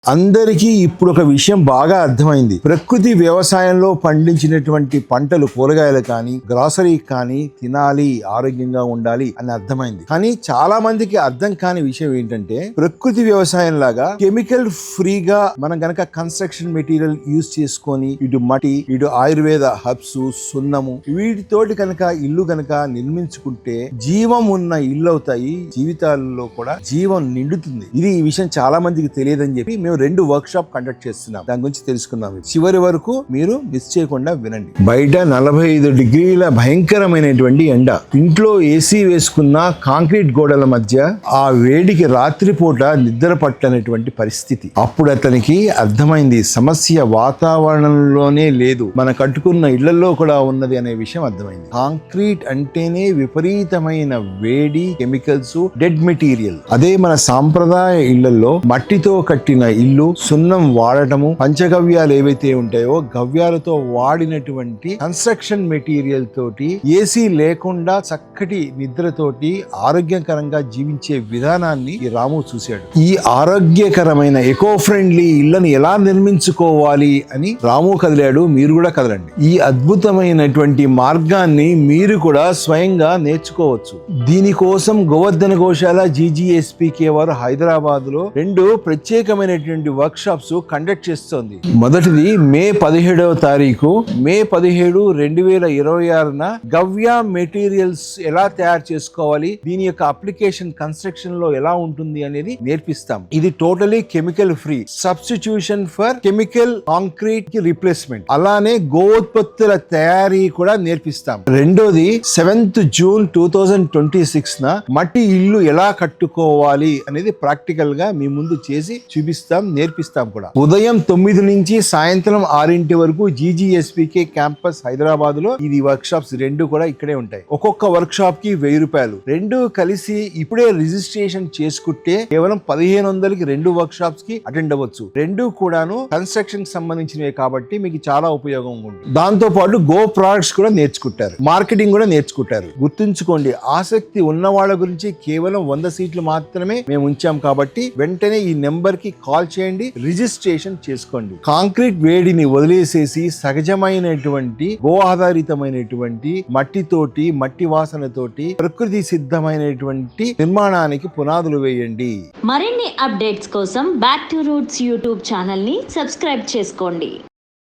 అందరికీ ఇప్పుడు ఒక విషయం బాగా అర్థమైంది. ప్రకృతి వ్యవసాయంలో పండించినటువంటి పంటలు, కూరగాయలు కానీ, గ్రాసరీ కానీ తినాలి, ఆరోగ్యంగా ఉండాలి అని అర్థమైంది. కానీ చాలా మందికి అర్థం కాని విషయం ఏంటంటే, ప్రకృతి వ్యవసాయం లాగా కెమికల్ ఫ్రీగా మనం గనక కన్స్ట్రక్షన్ మెటీరియల్ యూజ్ చేసుకొని, ఇటు మట్టి, ఇటు ఆయుర్వేద హబ్స్, సున్నము వీటితోటి కనుక ఇల్లు గనక నిర్మించుకుంటే జీవం ఉన్న ఇల్లు అవుతాయి. జీవితాలలో కూడా జీవం నిండుతుంది. ఈ విషయం చాలా మందికి తెలియదని చెప్పి మేము 2 వర్క్ షాప్ కండక్ట్ చేస్తున్నాం. దాని గురించి తెలుసుకుందాం. చివరి వరకు మీరు మిస్ చేయకుండా వినండి. బయట 45 డిగ్రీల భయంకరమైనటువంటి ఎండ, ఇంట్లో ఏసీ వేసుకున్న కాంక్రీట్ గోడల మధ్య ఆ వేడికి రాత్రిపూట నిద్ర పట్టనటువంటి పరిస్థితి. అప్పుడు అతనికి అర్థమైంది, సమస్య వాతావరణంలోనే లేదు, మన కట్టుకున్న ఇళ్లలో కూడా ఉన్నది అనే విషయం అర్థమైంది. కాంక్రీట్ అంటేనే విపరీతమైన వేడి, కెమికల్స్, డెడ్ మెటీరియల్. అదే మన సాంప్రదాయ ఇళ్లలో మట్టితో కట్టిన ఇల్లు, సున్నం వాడటము, పంచగవ్యాలు ఏవైతే ఉంటాయో గవ్యాలతో వాడినటువంటి కన్స్ట్రక్షన్ మెటీరియల్ తోటి, ఏసీ లేకుండా చక్కటి నిద్రతోటి ఆరోగ్యకరంగా జీవించే విధానాన్ని ఈ రాము చూశాడు. ఈ ఆరోగ్యకరమైన ఎకో ఫ్రెండ్లీ ఇళ్లను ఎలా నిర్మించుకోవాలి అని రాము కదిలాడు. మీరు కూడా కదలండి. ఈ అద్భుతమైనటువంటి మార్గాన్ని మీరు కూడా స్వయంగా నేర్చుకోవచ్చు. దీనికోసం గోవర్ధన గోశాల GGSPK వారు హైదరాబాద్ లో 2 ప్రత్యేకమైనటువంటి వర్క్ షాప్స్ కండక్ట్ చేస్తోంది. మొదటిది మే 17వ తారీఖు, మే 17, 2026న గవ్య మెటీరియల్స్ ఎలా తయారు చేసుకోవాలి, దీని యొక్క అప్లికేషన్ కన్స్ట్రక్షన్ లో ఎలా ఉంటుంది అనేది నేర్పిస్తాం. ఇది totally chemical free, substitution for chemical concrete కి రిప్లేస్మెంట్. అలానే గోత్పత్తుల తయారీ కూడా నేర్పిస్తాం. రెండోది 7th జూన్ 2026న మట్టి ఇల్లు ఎలా కట్టుకోవాలి అనేది ప్రాక్టికల్ గా మీ ముందు చేసి చూపిస్తాం, నేర్పిస్తాం కూడా. ఉదయం 9 నుంచి సాయంత్రం 6 వరకు GGSPK క్యాంపస్ హైదరాబాద్ లో ఇది వర్క్ షాప్స్ 2 కూడా ఇక్కడే ఉంటాయి. ఒక్కొక్క వర్క్ షాప్ కి 1000 రూపాయలు. 2 కలిసి ఇప్పుడే రిజిస్ట్రేషన్ చేసుకుంటే కేవలం 1500కి 2 వర్క్ షాప్స్ కి అటెండ్ అవ్వచ్చు. 2 కూడాను కన్స్ట్రక్షన్ సంబంధించినవి కాబట్టి మీకు చాలా ఉపయోగం ఉంటుంది. దాంతో పాటు గో ప్రొడక్ట్స్ కూడా నేర్చుకుంటారు, మార్కెటింగ్ కూడా నేర్చుకుంటారు. గుర్తుంచుకోండి, ఆసక్తి ఉన్న వాళ్ళ గురించి కేవలం 100 సీట్లు మాత్రమే మేము ఉంచాం కాబట్టి వెంటనే ఈ నెంబర్ కి కాల్ చేయండి, రిజిస్ట్రేషన్ చేసుకోండి. కాంక్రీట్ వేడిని వదిలేసేసి సహజమైనటువంటి గో ఆధారితమైనటువంటి మట్టితోటి, మట్టి వాసనతోటి ప్రకృతి సిద్ధమైనటువంటి నిర్మాణానికి పునాదులు వేయండి. మరిన్ని అప్డేట్స్ కోసం back to roots YouTube channel ని సబ్స్క్రైబ్ చేసుకోండి.